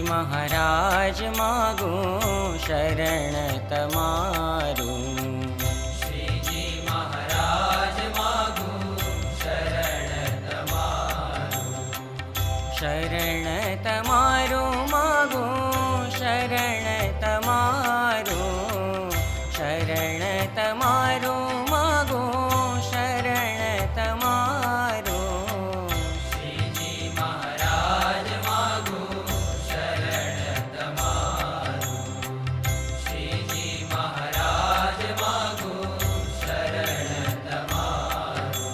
महाराज मागू शरण तमारू। श्रीजी महाराज मागू शरण तमारू। शरण तमारू मागू शरण तमारू। शरण तमारू मागू शरण तमारू। श्रीजी महाराज मागू शरण तमारू। श्रीजी महाराज मागू शरण तमारू।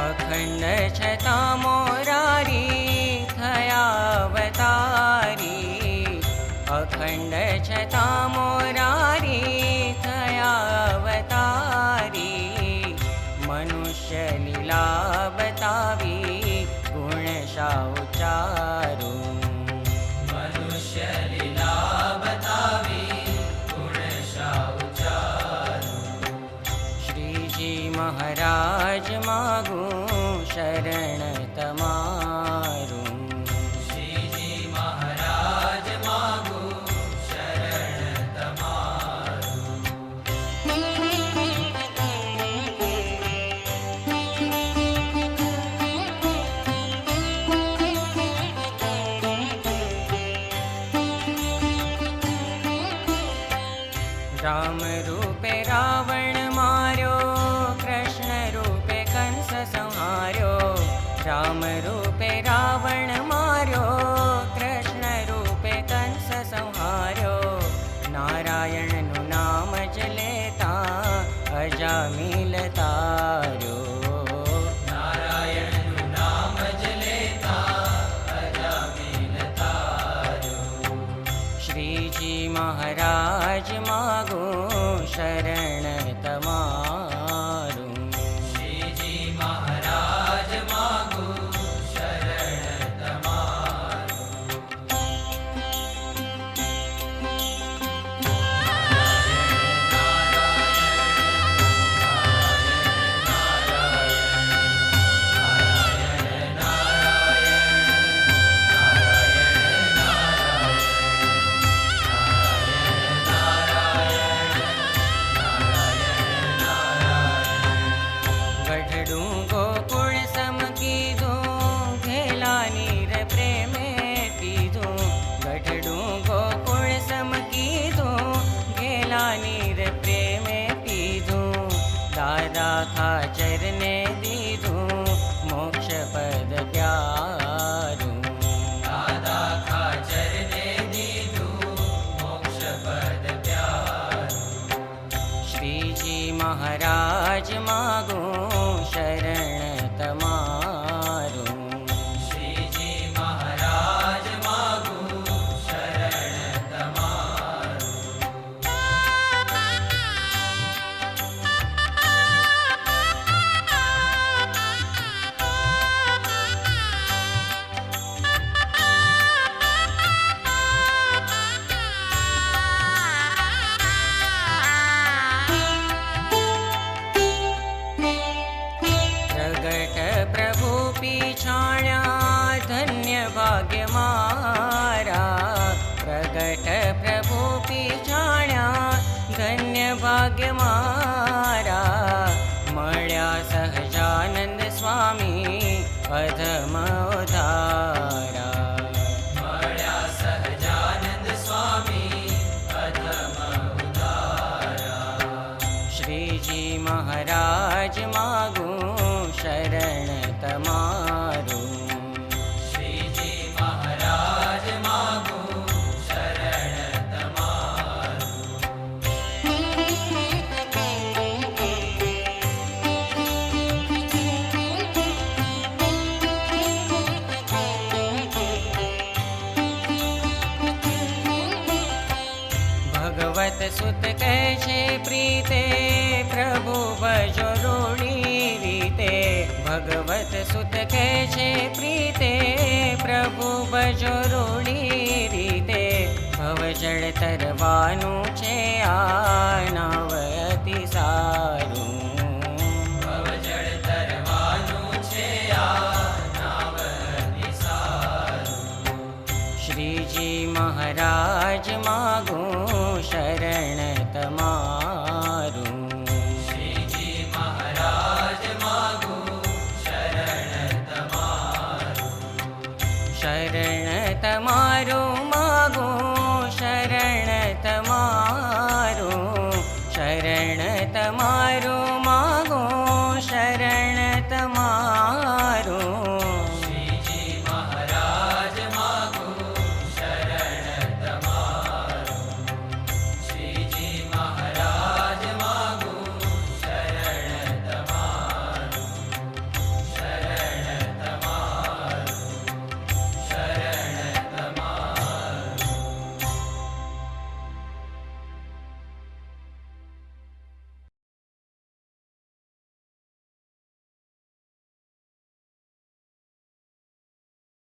अखंड छता मोरारी थया अवतारी। अखंड छता मोरारी थया अवतारी। मनुष्य लीला बतावी गुणशा उच्चारू। मनुष्य लीला बतावी गुणशा उच्चारू। श्रीजी महाराज मागू शरण तमारू। श्रीजी महाराज मागू शरण तमारू। राम रूपे रावण मार्यो। कृष्ण रूपे कंस संहार्यो। राम रूपे रावण मार्यो। कृष्ण रूपे कंस संहार्यो। नारायण नु नाम ज लेता अजामिल तार्यो। नारायण नु नाम ज लेता अजामिल तार्यो। श्रीजी महाराज मागू शरण तमारू। श्रीजी महाराज मागू शरण तमारू। गढ़डू गोकुल सम कीधो घेला नीर प्रेमे पीधो। गढ़डू गोकुल सम कीधो घेला नीर प्रेमे पीधो। दादा खाचर ने दीधो मोक्ष पद प्यारू। दादा खाचर ने दीधू मोक्ष पद प्यारू। श्रीजी महाराज मागू शरण तमारू। श्रीजी महाराज मागू शरण तमारू। प्रगट प्रभु पीछाण्या धन्य भाग्य मारा। प्रगट प्रभु पीछाण्या धन्य भाग्य मारा। मळ्या सहजानंद स्वामी अधम उधारा। मळ्या सहजानंद स्वामी अधम उदारा। श्रीजी महाराज मागू शरण तमारू। श्रीजी महाराज मागू शरण तमारू। છે પ્રીતે પ્રભુ ભજો રૂડી રીતે ભગવત સુત કહે છે પ્રીતે પ્રભુ ભજો રૂડી રીતે ભવજળ તરવાનું છે આ